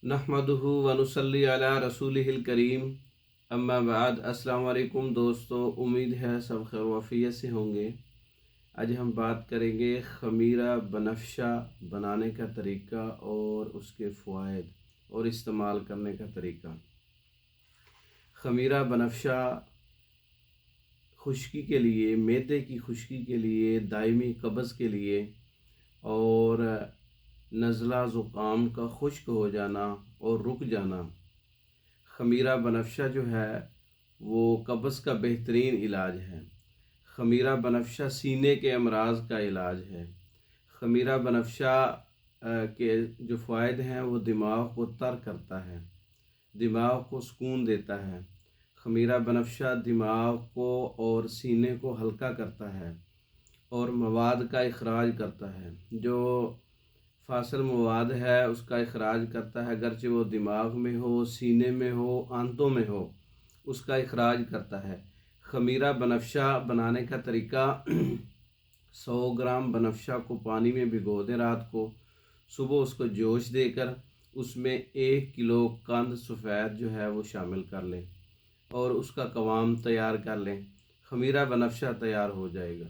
नहमदुहु व नुसल्ली अला रसूलिहिल करीम अम्मा बाद। अस्सलाम वालेकुम दोस्तों, उम्मीद है सब खैर वफ़ियत से होंगे। आज हम बात करेंगे ख़मीरा बनफ़शा बनाने का तरीका और उसके फ़वाइद और इस्तेमाल करने का तरीका। ख़मीरा बनफ़शा खुश्की के लिए, मैदे की खुश्की के लिए, दायमी कब्ज़ के लिए और नज़ला ज़ुकाम का खुश्क हो जाना और रुक जाना। ख़मीरा बनफ़शा जो है वो कब्ज़ का बेहतरीन इलाज है। ख़मीरा बनफ़शा सीने के अमराज का इलाज है। ख़मीरा बनफ़शा के जो फ़ायदे हैं वो दिमाग को तर करता है, दिमाग को सुकून देता है। ख़मीरा बनफ़शा दिमाग को और सीने को हल्का करता है और मवाद का इखराज करता है। जो फासल मवाद है उसका इखराज करता है, अगरचे वो दिमाग में हो, सीने में हो, आंतों में हो, उसका इखराज करता है। ख़मीरा बनफ़शा बनाने का तरीका 100 ग्राम बनफ़शा को पानी में भिगो दें रात को, सुबह उसको जोश देकर उसमें 1 किलो कंद सफ़ेद जो है वो शामिल कर लें और उसका कवाम तैयार कर लें। ख़मीरा बनफ़शा तैयार हो जाएगा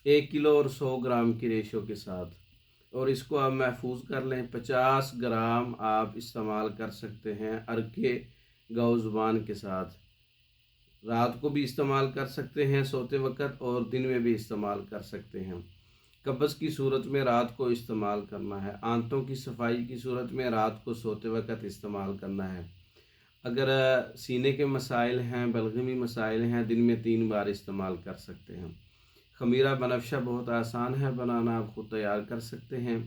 1 किलो और 100 ग्राम की रेशो के साथ। और इसको आप महफूज कर लें। 50 ग्राम आप इस्तेमाल कर सकते हैं अरके गौ ज़ुबान के साथ। रात को भी इस्तेमाल कर सकते हैं सोते वक़्त और दिन में भी इस्तेमाल कर सकते हैं। कब्ज़ की सूरत में रात को इस्तेमाल करना है। आंतों की सफाई की सूरत में रात को सोते वक़्त इस्तेमाल करना है। अगर सीने के मसाइल हैं, बलगमी मसाइल हैं, दिन में 3 बार इस्तेमाल कर सकते हैं। ख़मीरा बनफ़शा बहुत आसान है बनाना, आप ख़ुद तैयार कर सकते हैं।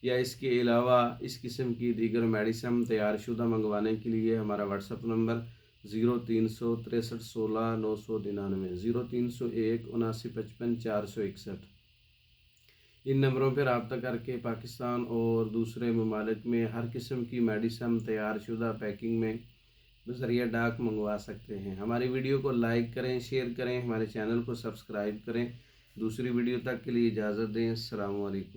या इसके अलावा इस किस्म की दीगर मेडिसिन तैयार शुदा मंगवाने के लिए हमारा व्हाट्सअप नंबर 0363 16 999 0301 7955 461। इन नंबरों पर रब्ता करके पाकिस्तान और दूसरे ममालिक में हर किस्म की मेडिसिन तैयार शुदा पैकिंग में बज़रिया डाक मंगवा सकते हैं। हमारी वीडियो को लाइक करें, शेयर करें, हमारे चैनल को सब्सक्राइब करें। दूसरी वीडियो तक के लिए इजाज़त दें। अस्सलामु अलैकुम।